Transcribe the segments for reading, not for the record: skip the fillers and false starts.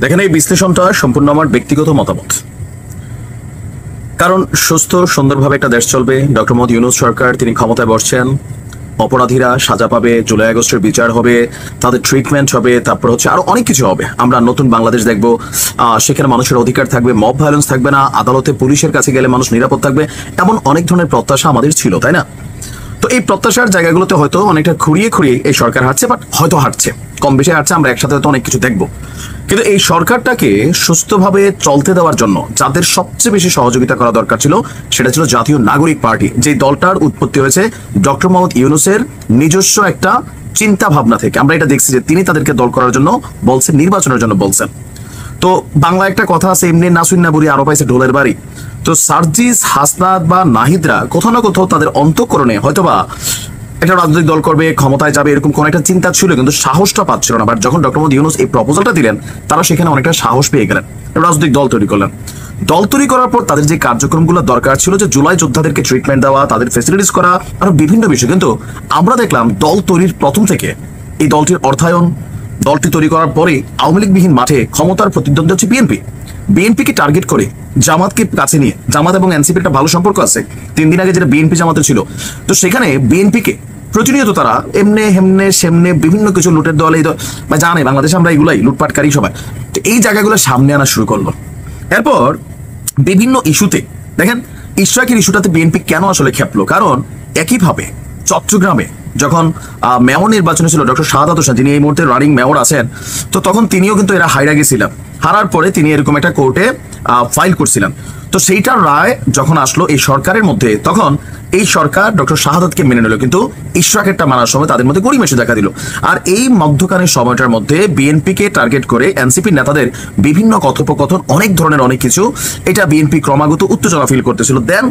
দেখেন, এই বিশ্লেষণটা সম্পূর্ণ আমার ব্যক্তিগত মতামত। কারণ সুস্থ সুন্দরভাবে একটা দেশ চলবে। ডক্টর মোহাম্মদ ইউনূস সরকার তিনি ক্ষমতায় বসছেন, অপরাধীরা সাজা পাবে, জুলাই আগস্টের বিচার হবে, তাদের ট্রিটমেন্ট হবে, তারপর হচ্ছে আরো অনেক কিছু হবে। আমরা নতুন বাংলাদেশ দেখবো, সেখানে মানুষের অধিকার থাকবে, মব ভায়োলেন্স থাকবে না, আদালতে পুলিশের কাছে গেলে মানুষ নিরাপদ থাকবে, এমন অনেক ধরনের প্রত্যাশা আমাদের ছিল, তাই না? তো এই প্রত্যাশার জায়গাগুলোতে হয়তো অনেকটা খুঁড়িয়ে এই সরকার হাঁটছে, বাট হয়তো হাঁটছে, কম বেশি হাঁটছে, আমরা একসাথে হয়তো অনেক কিছু দেখবো। কিন্তু এই সরকারটাকে সুস্থভাবে চলতে দেওয়ার জন্য যাদের সবচেয়ে বেশি সহযোগিতা করা দরকার ছিল, সেটা ছিল জাতীয় নাগরিক পার্টি। যে দলটার উৎপত্তি হয়েছে ডক্টর মোহাম্মদ ইউনূসের নিজস্ব একটা চিন্তা ভাবনা থেকে। আমরা এটা দেখছি যে তিনি তাদেরকে দল করার জন্য বলছেন, নির্বাচনের জন্য বলছেন। তো বাংলা একটা কথা আছে, এমনি নাসুন না বুড়ি আরো পাইছে ঢোলের বাড়ি। তো সার্জিস, হাসনাত বা নাহিদরা কোথাও না কোথাও তাদের অন্তঃকরণে হয়তোবা একটা রাজনৈতিক দল করবে, ক্ষমতায় যাবে, এরকম কোন একটা চিন্তা ছিল, কিন্তু সাহসটা পাচ্ছিল না। বাট যখন ডক্টর মোহাম্মদ ইউনূস এই প্রপোজালটা দিলেন, তারা সেখানে অনেকটা সাহস পেয়ে গেলেন, রাজনৈতিক দল তৈরি করলেন। দল তৈরি করার পর তাদের যে কার্যক্রমগুলো দরকার ছিল, যে জুলাই যোদ্ধাদেরকে ট্রিটমেন্ট দেওয়া, তাদের ফেসিলিটিস করা, আরো বিভিন্ন বিষয়, কিন্তু আমরা দেখলাম দল তৈরির প্রথম থেকে এই দলটির অর্থায়ন, দলটি তৈরি করার পরে আওয়ামী লীগবিহীন মাঠে ক্ষমতার প্রতিদ্বন্দ্বী হচ্ছে বিএনপি। বিএনপিকে টার্গেট করে জামাতকে কাছে নিয়ে, জামাত এবং এনসিপি একটা ভালো সম্পর্ক আছে, 3 দিন আগে যেটা বিএনপি জামাতে ছিল, তো সেখানে বিএনপিকে প্রতিনিয়ত তারা এমনে হেমনে সেমনে বিভিন্ন কিছু লুটের দল, এই দল বা জানে বাংলাদেশে আমরা এগুলাই লুটপাটকারী সবাই, তো এই জায়গাগুলো সামনে আনা শুরু করলো। এরপর বিভিন্ন ইস্যুতে দেখেন, ইশরাকের ইস্যুটাতে বিএনপি কেন আসলে খেপলো, কারণ একইভাবে চট্টগ্রামে যখন মেয়র নির্বাচনে ছিল ডক্টর শাহাদাত হোসেন, যিনি এই মুহূর্তে রানিং মেয়র আছেন, তো তখন তিনিও কিন্তু এরা হাইরা গেছিলেন, হারার পরে তিনি এরকম একটা কোর্টে ফাইল করছিলেন। তো সেইটার রায় যখন আসলো এই সরকারের মধ্যে, তখন এই সরকার ডক্টর শাহাদাতকে মেনে নিল, কিন্তু ইশরাকেরটা মানার সময় তাদের মধ্যে গড়িমেশে দেখা দিল। আর এই মধ্যখানের সময়টার মধ্যে বিএনপিকে টার্গেট করে এনসিপি নেতাদের বিভিন্ন কথোপকথন, অনেক ধরনের অনেক কিছু, এটা বিএনপি ক্রমাগত উত্তেজনা ফিল করতেছিল। দেন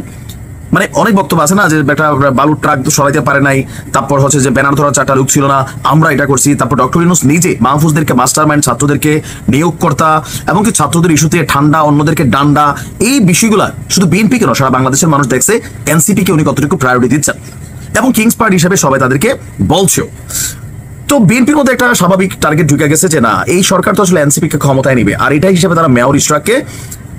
মানে অনেক বক্তব্য আছে না, যে একটা বালুর ট্রাক সরাইতে পারে নাই, তারপর হচ্ছে যে ব্যানার ধরা 4টা লোক ছিল না, আমরা এটা করছি, তারপর ডক্টর ইউনূস নিজে মাহফুজদেরকে মাস্টার মাইন্ড, ছাত্রদেরকে নিয়োগকর্তা, এমনকি ছাত্রদের ইস্যুতে ঠান্ডা, অন্যদেরকে ডান্ডা, এই বিষয়গুলা শুধু বিএনপি কেন, সারা বাংলাদেশের মানুষ দেখছে এনসিপি-কে উনি কতটুকু প্রায়োরিটি দিচ্ছেন, এবং কিংস পার্টি হিসেবে সবাই তাদেরকে বলছেও। তো বিএনপির মধ্যে একটা স্বাভাবিক টার্গেট ঢুকে গেছে যে না, এই সরকার তো আসলে এনসিপি-কে ক্ষমতায় নিবে, আর এটা হিসেবে তারা মেয়র ইশরাককে,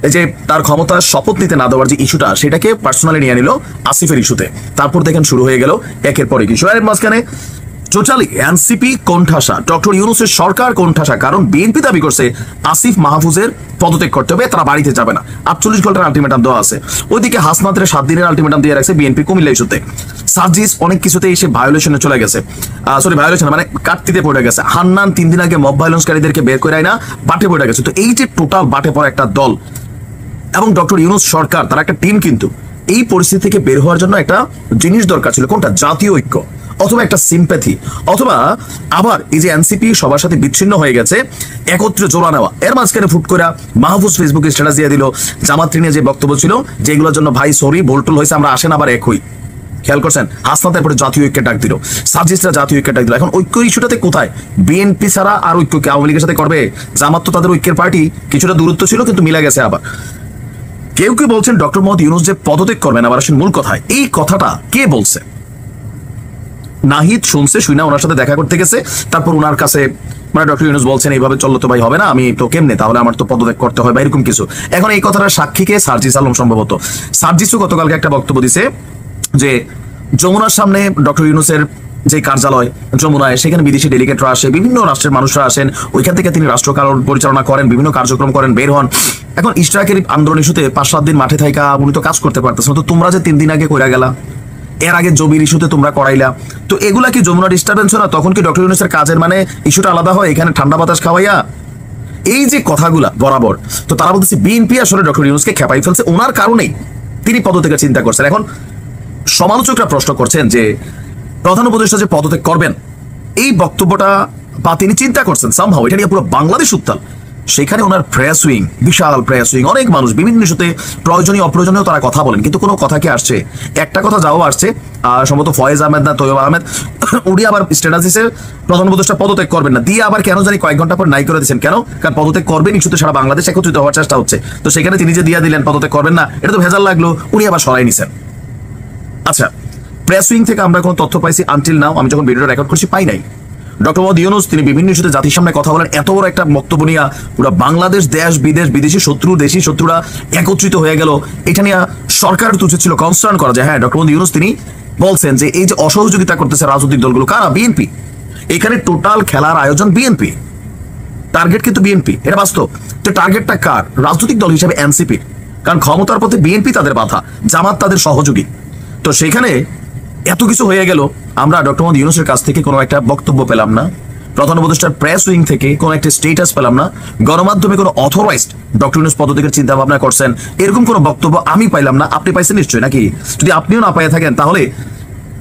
এই যে তার ক্ষমতা শপথ নিতে না দেওয়ার যে ইস্যুটা, সেটাকে পার্সোনালি নিয়ে নিল আসিফের ইস্যুতে। তারপর দেখেন শুরু হয়ে গেল একের পর এক ইস্যু। এর মাঝখানে টোটালি এনসিপি কোণঠাসা, ডক্টর ইউনূসের সরকার কোণঠাসা, কারণ বিএনপি দাবি করছে আসিফ মাহফুজের পদত্যাগ করতে হবে, তারা বাড়িতে যাবে না, 48 ঘন্টার আলটিমেটাম দেওয়া আছে। ওইদিকে হাসনাতের 7 দিনের আলটিমেটাম দিয়ে রাখছে বিএনপি কুমিল্লা ইস্যুতে। সার্জিস অনেক কিছুতে এসে ভায়োলেশনে চলে গেছে, ভায়োলেশন মানে কাটতিতে পড়ে গেছে। হান্নান 3 দিন আগে মব ভায়োলেন্সকারীদেরকে বের করে না, বাটে পড়ে গেছে। তো এই যে টোটাল বাটে পড়া একটা দল এবং ডক্টর ইউনূস সরকার, তারা একটা টিম, কিন্তু এই পরিস্থিতি থেকে বের হওয়ার জন্য একটা জিনিস দরকার ছিল, কোনটা? জাতীয় ঐক্য, অথবা একটা সিম্প্যাথি, অথবা আবার এই যে এনসিপি সবার সাথে বিচ্ছিন্ন হয়ে গেছে, একত্রে জোড়া নেওয়া। এর মাঝখানে ফুট করে মাহফুজ ফেসবুকে স্ট্যাটাস দিয়ে দিল, জামাত নিয়ে যে বক্তব্য ছিল যেগুলোর জন্য ভাই সরি ভুলটুল হয়েছে, আমরা আসেন আবার এক হই। খেয়াল করছেন, হাসনাত এরপরে জাতীয় ঐক্যের ডাক দিল, সার্জিসরা জাতীয় ঐক্যের ডাক দিল। এখন ঐক্য ইস্যুটাতে কোথায়? বিএনপি ছাড়া আর ঐক্য কি আওয়ামী লীগের সাথে করবে? জামাত তো তাদের ঐক্যের পার্টি, কিছুটা দূরত্ব ছিল কিন্তু মিলা গেছে। আবার কেউ কেউ বলছেন ডক্টর মোহাম্মদ ইউনূস যে পদত্যাগ করবেন, আবার আসেন মূল কথায়, এই কথাটা কে বলছে? নাহিদ শুনছে, শুনে ওনার সাথে দেখা করতে গেছে, তারপর ওনার কাছে মানে ডক্টর ইউনূস বলছেন এইভাবে চললে তো ভাই হবে না, আমি তো কেমনে, তাহলে আমার তো পদত্যাগ করতে হয় বা এরকম কিছু। এখন এই কথাটা সাক্ষীকে সার্জিস আলম, সম্ভবত সার্জিসও গতকালকে একটা বক্তব্য দিছে যে যমুনার সামনে ডক্টর ইউনূসের যে কার্যালয় যমুনায়, সেখানে বিদেশি ডেলিগেটরা আসে, বিভিন্ন রাষ্ট্রের মানুষরা আসেন, ওইখান থেকে তিনি রাষ্ট্র পরিচালনা করেন, বিভিন্ন কার্যক্রম করেন, বের হন। এখন ইশরাকের আন্দোলন ইস্যুতে 5-7 দিন মাঠে থাকা উনি তো কাজ করতে পারতেছেন, তো তোমরা যে 3 দিন আগে কইরা গেলা, এর আগে জমির ইস্যুতে তোমরা করাইলা, তো এগুলা কি যমুনা ডিস্টারবেন্স হয় না? তখন কি ডক্টর ইউনূসের কাজের মানে ইস্যুটা আলাদা হয়? এখানে ঠান্ডা বাতাস খাওয়াইয়া এই যে কথাগুলা বরাবর, তো তারা বলতেছে বিএনপি আসলে ডক্টর ইউনূসকে খেপাই ফেলছে, ওনার কারণেই তিনি পদত্যাগের চিন্তা করছেন। এখন সমালোচকরা প্রশ্ন করছেন যে প্রধান উপদেষ্টা যে পদত্যাগ করবেন, এই বক্তব্যটা বা তিনি চিন্তা করছেন সামহাও, এটা নিয়ে পুরো বাংলাদেশ উত্তাল। সেখানে ওনার প্রেস উইং, বিশাল প্রেস উইং, অনেক মানুষ বিভিন্ন ইস্যুতে প্রয়োজনীয় অপ্রয়োজনীয় তারা কথা বলেন, কিন্তু কোনো কথা কি আসছে? একটা কথা যাও আসছে, সম্ভবত ফয়েজ আহমেদ না তৈয়ব আহমেদ, উনি আবার স্ট্যাটাস দিয়েছে প্রধান উপদেষ্টা পদত্যাগ করবেন না, দিয়ে আবার কেন জানি কয়েক ঘন্টা পর নাই করে দিচ্ছেন। কেন? কারণ পদত্যাগ করবেন ইস্যুতে সারা বাংলাদেশ একত্রিত হওয়ার চেষ্টা হচ্ছে, তো সেখানে তিনি যে দিয়ে দিলেন পদত্যাগ করবেন না, এটা তো ভেজাল লাগলো, উনি আবার সরাই নিছেন। আচ্ছা, প্রেস উইং থেকে আমরা কোনো তথ্য পাইছি আনটিল নাও, আমি যখন ভিডিওটা রেকর্ড করছি পাই নাই। ডক্টর মোহাম্মদ ইউনূস তিনি বিভিন্ন ইস্যুতে জাতির সামনে কথা বলেন, এত বড় একটা বক্তব্য নিয়ে পুরো বাংলাদেশ, দেশ বিদেশ, বিদেশি শত্রু, দেশি শত্রুরা একত্রিত হয়ে গেল। এটা নিয়ে সরকার তো উচিত ছিল কনসার্ন করা যায়। হ্যাঁ, ডক্টর মোহাম্মদ ইউনূস তিনি বলছেন যে এই যে অসহযোগিতা করতেছে রাজনৈতিক দলগুলো, কারা? বিএনপি। এখানে টোটাল খেলার আয়োজন বিএনপি, টার্গেট কিন্তু বিএনপি, এটা বাস্তব। তো টার্গেটটা কার? রাজনৈতিক দল হিসেবে এনসিপি, কারণ ক্ষমতার পথে বিএনপি তাদের বাধা, জামাত তাদের সহযোগী। তো সেখানে এত কিছু হয়ে গেল, আমরা ডক্টর মোহাম্মদ ইউনূসের কাছ থেকে কোনো একটা বক্তব্য পেলাম না, প্রধান উপদেষ্টার প্রেস উইং থেকে কোনো একটা স্টেটাস পেলাম না, গণমাধ্যমে কোনো অথরাইজড ডক্টর ইউনূস পদত্যাগের চিন্তা ভাবনা করছেন এরকম কোনো বক্তব্য আমি পাইলাম না। আপনি পাইছেন নিশ্চয়ই নাকি? যদি আপনিও না পাইয়া থাকেন তাহলে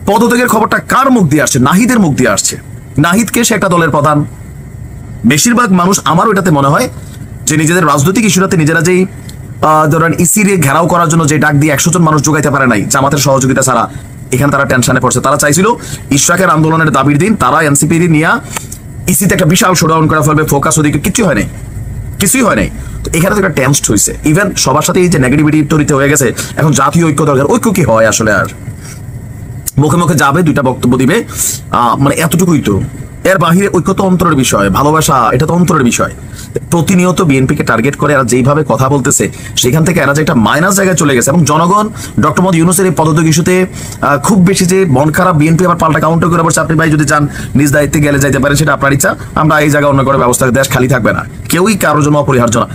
পদত্যাগের খবরটা কার মুখ দিয়ে আসছে? নাহিদের মুখ দিয়ে আসছে। নাহিদকে সে একটা দলের প্রধান। বেশিরভাগ মানুষ, আমারও এটাতে মনে হয় যে নিজেদের রাজনৈতিক ইস্যুটাতে নিজেরা যেই ধরেন ইসিরে ঘেরাও করার জন্য যে ডাক দিয়ে 100 জন মানুষ যোগাইতে পারে নাই জামাতের সহযোগিতা ছাড়া, এখানে তারা টেনশনে পড়ছে। তারা চাইছিল ইশরাকের আন্দোলনের দাবির দিন তারা এনসিপি নিয়ে ইসিতে একটা বিশাল শোডাউন করা ফেলবে, ফোকাস ওদিকে কিছুই হয় নাই, কিছুই হয় নাই। তো এখানে তো একটা টেনসড হয়েছে। ইভেন সবার সাথে এই যে নেগেটিভিটি তৈরিতে হয়ে গেছে, এখন জাতীয় ঐক্য দরকার। ঐক্য কি হয় আসলে? আর মুখে মুখে যাবে, দুইটা বক্তব্য দিবে, মানে এতটুকুই তো। এর বাহিরে ঐক্য তো অন্তরের বিষয়, ভালোবাসা এটা তো অন্তরের বিষয়। প্রতিনিয়ত বিএনপিকে টার্গেট করে এরা যেইভাবে কথা বলতেছে, সেখান থেকে এরা যে একটা মাইনাস জায়গায় চলে গেছে। এবং জনগণ ডক্টর মোহাম্মদ ইউনূসের এই পদত্যাগ ইস্যুতে খুব বেশি যে মন খারাপ, বিএনপি আবার পাল্টা কাউন্টার করে বলছে আপনি ভাই যদি চান নিজ দায়িত্বে গেলে যাইতে পারেন, সেটা আপনার ইচ্ছা, আমরা এই জায়গায় অন্য করে ব্যবস্থা, দেশ খালি থাকবে না, কেউই কারোর জন্য অপরিহার্য না।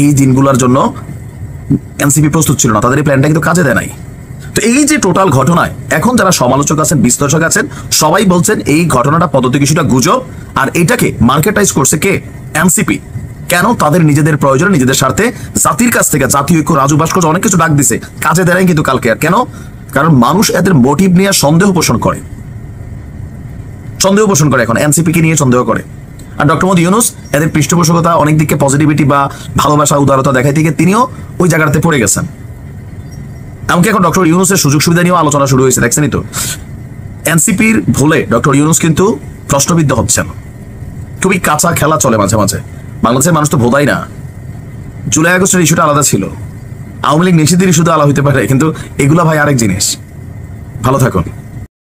এই দিনগুলোর জন্য এনসিপি প্রস্তুত ছিল না, তাদের এই প্ল্যানটা কিন্তু কাজে দেয় নাই। তো এই যে টোটাল ঘটনায় এখন যারা সমালোচক আছেন, বিশ্লেষক আছেন, সবাই বলছেন এই ঘটনাটা পদত্যাগ ইস্যুটা গুজব, আর এটাকে মার্কেটাইজ করছে কে? এনসিপি। কেন? তাদের নিজেদের প্রয়োজনে, নিজেদের স্বার্থে, জাতির কাছ থেকে জাতীয় ঐক্য, রাজু ভাস্কর্য অনেক কিছু ডাক দিছে, কাজে দেয় কিন্তু কালকে। আর কেন? কারণ মানুষ এদের মোটিভ নিয়ে সন্দেহ পোষণ করে, সন্দেহ পোষণ করে, এখন এনসিপি কে নিয়ে সন্দেহ করে। আর ডক্টর মোহাম্মদ ইউনূস এদের পৃষ্ঠপোষকতা, অনেক দিকে পজিটিভিটি বা ভালোবাসা, উদারতা দেখাইতে গিয়ে তিনিও ওই জায়গাটাতে পড়ে গেছেন। এমনকি এখন ডক্টর ইউনূসের সুযোগ সুবিধা নিয়েও আলোচনা শুরু হয়েছে, দেখছেনই তো। এনসিপির ভুলে ডক্টর ইউনূস কিন্তু প্রশ্নবিদ্ধ হচ্ছেন। খুবই কাঁচা খেলা চলে মাঝে মাঝে। বাংলাদেশের মানুষ তো বোধাই না। জুলাই আগস্টের ইস্যুটা আলাদা ছিল, আওয়ামী লীগ নিষিদ্ধের ইস্যুটা আলাদা হইতে পারে, কিন্তু এগুলা ভাই আরেক জিনিস। ভালো থাকুন।